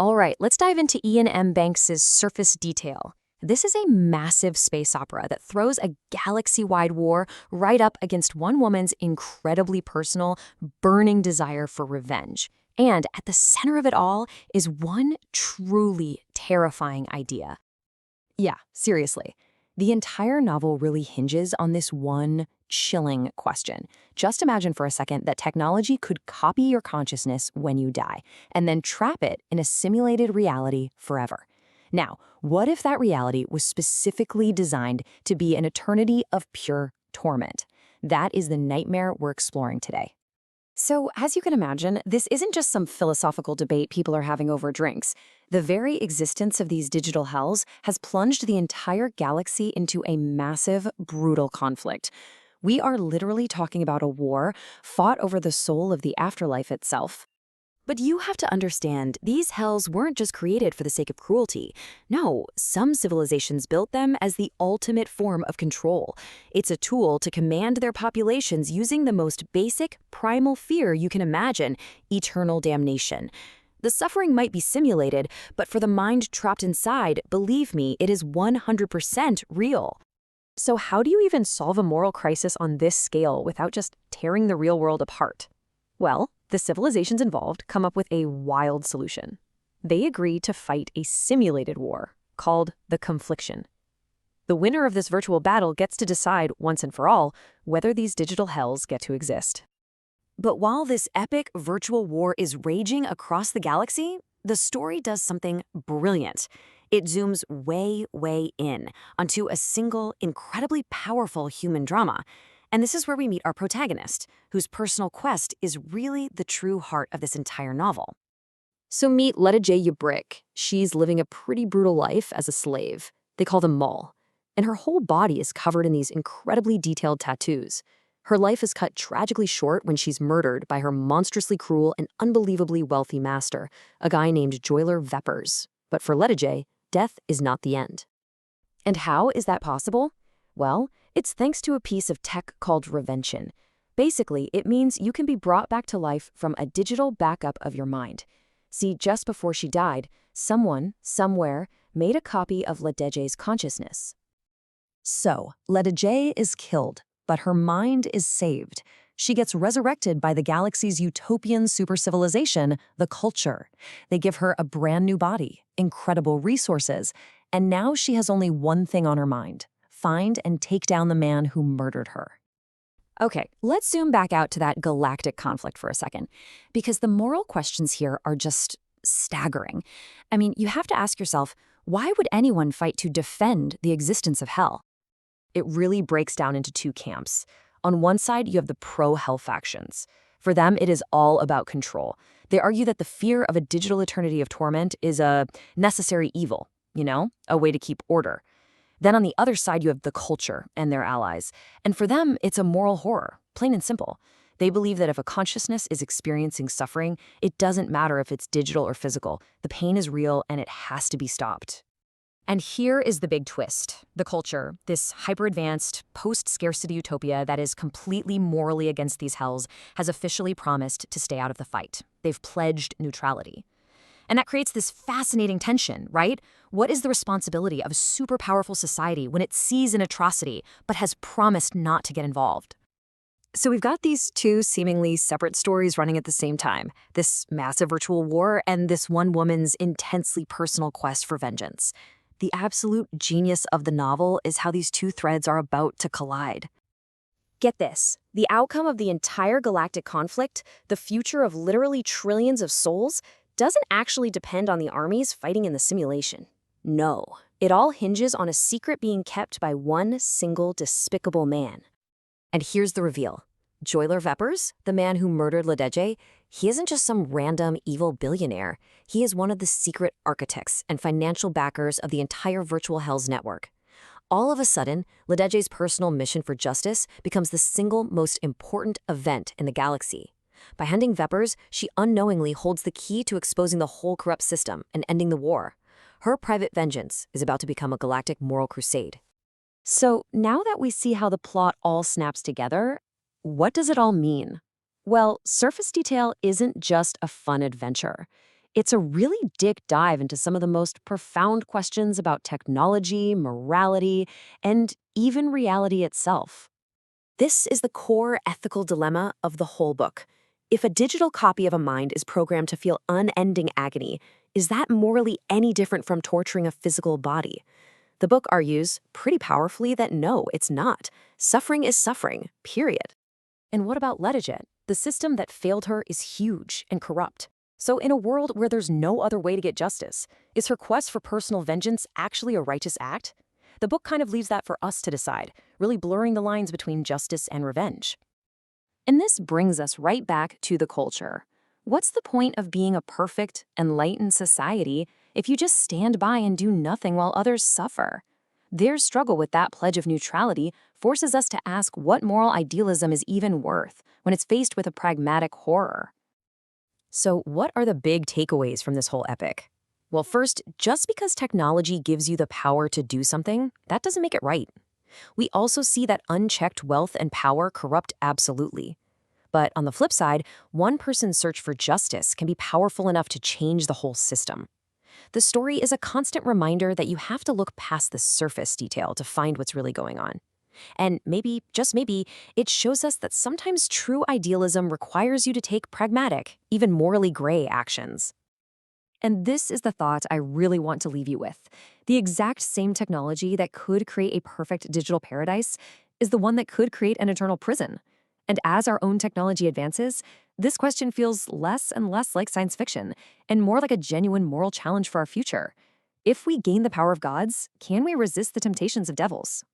All right, let's dive into Iain M. Banks's Surface Detail. This is a massive space opera that throws a galaxy-wide war right up against one woman's incredibly personal, burning desire for revenge. And at the center of it all is one truly terrifying idea. Yeah, seriously. The entire novel really hinges on this one chilling question. Just imagine for a second that technology could copy your consciousness when you die, and then trap it in a simulated reality forever. Now, what if that reality was specifically designed to be an eternity of pure torment? That is the nightmare we're exploring today. So, as you can imagine, this isn't just some philosophical debate people are having over drinks. The very existence of these digital hells has plunged the entire galaxy into a massive, brutal conflict. We are literally talking about a war fought over the soul of the afterlife itself. But you have to understand, these hells weren't just created for the sake of cruelty. No, some civilizations built them as the ultimate form of control. It's a tool to command their populations using the most basic, primal fear you can imagine: eternal damnation. The suffering might be simulated, but for the mind trapped inside, believe me, it is 100% real. So how do you even solve a moral crisis on this scale without just tearing the real world apart? Well, the civilizations involved come up with a wild solution. They agree to fight a simulated war called the confliction. The winner of this virtual battle gets to decide once and for all whether these digital hells get to exist. But while this epic virtual war is raging across the galaxy, the story does something brilliant. It zooms way, way in onto a single, incredibly powerful human drama. And this is where we meet our protagonist, whose personal quest is really the true heart of this entire novel. So meet Lededje. She's living a pretty brutal life as a slave. They call them Mall. And her whole body is covered in these incredibly detailed tattoos. Her life is cut tragically short when she's murdered by her monstrously cruel and unbelievably wealthy master, a guy named Joiler Vepers. But for Lededje, death is not the end. And how is that possible? Well, it's thanks to a piece of tech called Revention. Basically, it means you can be brought back to life from a digital backup of your mind. See, just before she died, someone, somewhere, made a copy of Lededje's consciousness. So, Lededje is killed, but her mind is saved. She gets resurrected by the galaxy's utopian supercivilization, the Culture. They give her a brand new body, incredible resources, and now she has only one thing on her mind: find and take down the man who murdered her. Okay, let's zoom back out to that galactic conflict for a second, because the moral questions here are just staggering. I mean, you have to ask yourself, why would anyone fight to defend the existence of hell? It really breaks down into two camps. On one side, you have the pro-hell factions. For them, it is all about control. They argue that the fear of a digital eternity of torment is a necessary evil, a way to keep order. Then on the other side, you have the Culture and their allies. And for them, it's a moral horror, plain and simple. They believe that if a consciousness is experiencing suffering, it doesn't matter if it's digital or physical. The pain is real and it has to be stopped. And here is the big twist. The Culture, this hyper-advanced, post-scarcity utopia that is completely morally against these hells, has officially promised to stay out of the fight. They've pledged neutrality. And that creates this fascinating tension, right? What is the responsibility of a super powerful society when it sees an atrocity but has promised not to get involved? So we've got these two seemingly separate stories running at the same time, this massive virtual war and this one woman's intensely personal quest for vengeance. The absolute genius of the novel is how these two threads are about to collide. Get this, the outcome of the entire galactic conflict, the future of literally trillions of souls, doesn't actually depend on the armies fighting in the simulation. No, it all hinges on a secret being kept by one single despicable man. And here's the reveal. Joiler Vepers, the man who murdered Lededje, he isn't just some random evil billionaire. He is one of the secret architects and financial backers of the entire Virtual Hells network. All of a sudden, Lededje's personal mission for justice becomes the single most important event in the galaxy. By hunting Vepers, she unknowingly holds the key to exposing the whole corrupt system and ending the war. Her private vengeance is about to become a galactic moral crusade. So now that we see how the plot all snaps together, what does it all mean? Well, Surface Detail isn't just a fun adventure. It's a really deep dive into some of the most profound questions about technology, morality, and even reality itself. This is the core ethical dilemma of the whole book. If a digital copy of a mind is programmed to feel unending agony, is that morally any different from torturing a physical body? The book argues, pretty powerfully, that no, it's not. Suffering is suffering, period. And what about Lededje? The system that failed her is huge and corrupt. So in a world where there's no other way to get justice, is her quest for personal vengeance actually a righteous act? The book kind of leaves that for us to decide, really blurring the lines between justice and revenge. And this brings us right back to the culture. What's the point of being a perfect, enlightened society if you just stand by and do nothing while others suffer? Their struggle with that pledge of neutrality forces us to ask what moral idealism is even worth when it's faced with a pragmatic horror. So, what are the big takeaways from this whole epic? Well, first, just because technology gives you the power to do something, that doesn't make it right. We also see that unchecked wealth and power corrupt absolutely. But on the flip side, one person's search for justice can be powerful enough to change the whole system. The story is a constant reminder that you have to look past the surface detail to find what's really going on. And maybe, just maybe, it shows us that sometimes true idealism requires you to take pragmatic, even morally gray actions. And this is the thought I really want to leave you with. The exact same technology that could create a perfect digital paradise is the one that could create an eternal prison. And as our own technology advances, this question feels less and less like science fiction and more like a genuine moral challenge for our future. If we gain the power of gods, can we resist the temptations of devils?